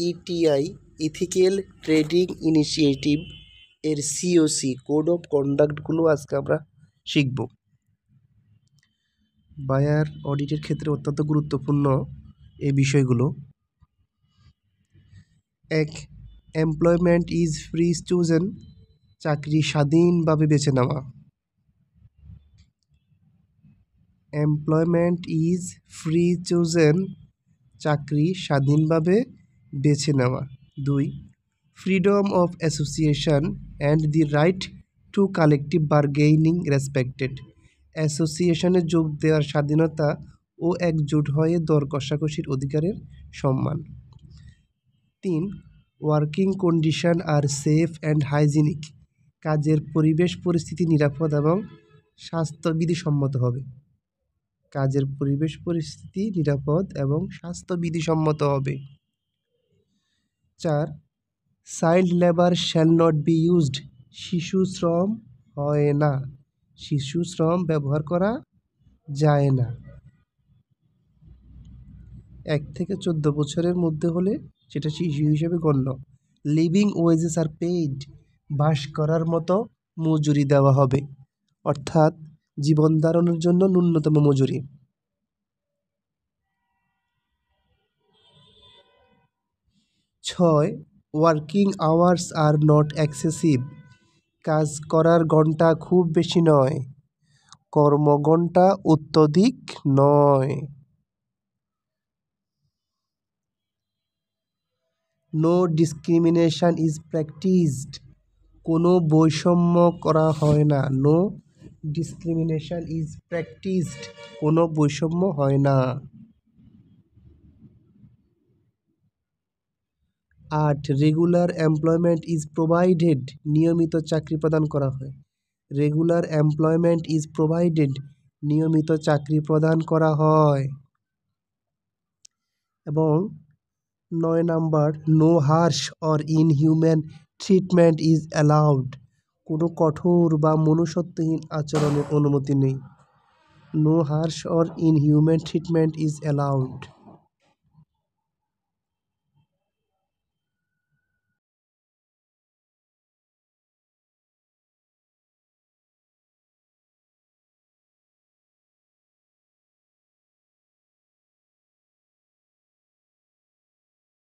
ETI ethical trading initiative এর COC code of কন্ডাক্টগুলো আজকে আমরা শিখব। বায়ার অডিটের ক্ষেত্রে অত্যন্ত গুরুত্বপূর্ণ এই বিষয়গুলো। এক, এমপ্লয়মেন্ট ইজ ফ্রি চুজেন, চাকরি স্বাধীনভাবে বেছে নেওয়া। এমপ্লয়মেন্ট ইজ ফ্রি চুজেন, চাকরি স্বাধীনভাবে বেছে নেওয়া। 2, freedom of association and the right to collective bargaining respected, অ্যাসোসিয়েশনে যোগ দেওয়ার স্বাধীনতা ও একজোট হয়ে দর কষাকষির অধিকারের সম্মান। 3, ওয়ার্কিং কন্ডিশন আর সেফ অ্যান্ড হাইজিনিক, কাজের পরিবেশ পরিস্থিতি নিরাপদ এবং স্বাস্থ্যবিধিসম্মত হবে। কাজের পরিবেশ পরিস্থিতি নিরাপদ এবং স্বাস্থ্যবিধিসম্মত হবে। 4, child labour shall not be used, শিশু শ্রম হয় না, শিশু শ্রম ব্যবহার করা যায় না। 1 থেকে 14 বছরের মধ্যে হলে সেটা শিশু হিসেবে গণ্য। লিভিং ওয়েজেস আর পেইড, বাস করার মতো মজুরি দেওয়া হবে, অর্থাৎ জীবন ধারণের জন্য ন্যূনতম মজুরি। 6, working hours are not excessive, কাজ করার ঘন্টা খুব বেশি নয়, কর্মঘণ্টা অত্যধিক নয়। নো ডিসক্রিমিনেশন ইজ প্র্যাকটিসড, কোনো বৈষম্য করা হয় না। নো ডিসক্রিমিনেশন ইজ প্র্যাকটিসড, কোনো বৈষম্য হয় না। 8, রেগুলার এমপ্লয়মেন্ট ইজ প্রোভাইডেড, নিয়মিত চাকরি প্রদান করা হয়। রেগুলার এমপ্লয়মেন্ট ইজ প্রোভাইডেড, নিয়মিত চাকরি প্রদান করা হয়। এবং 9 number, no harsh or inhuman treatment is allowed, কোনো কঠোর বা মনুষ্যত্বহীন আচরণের অনুমতি নেই। No harsh or inhuman treatment is allowed.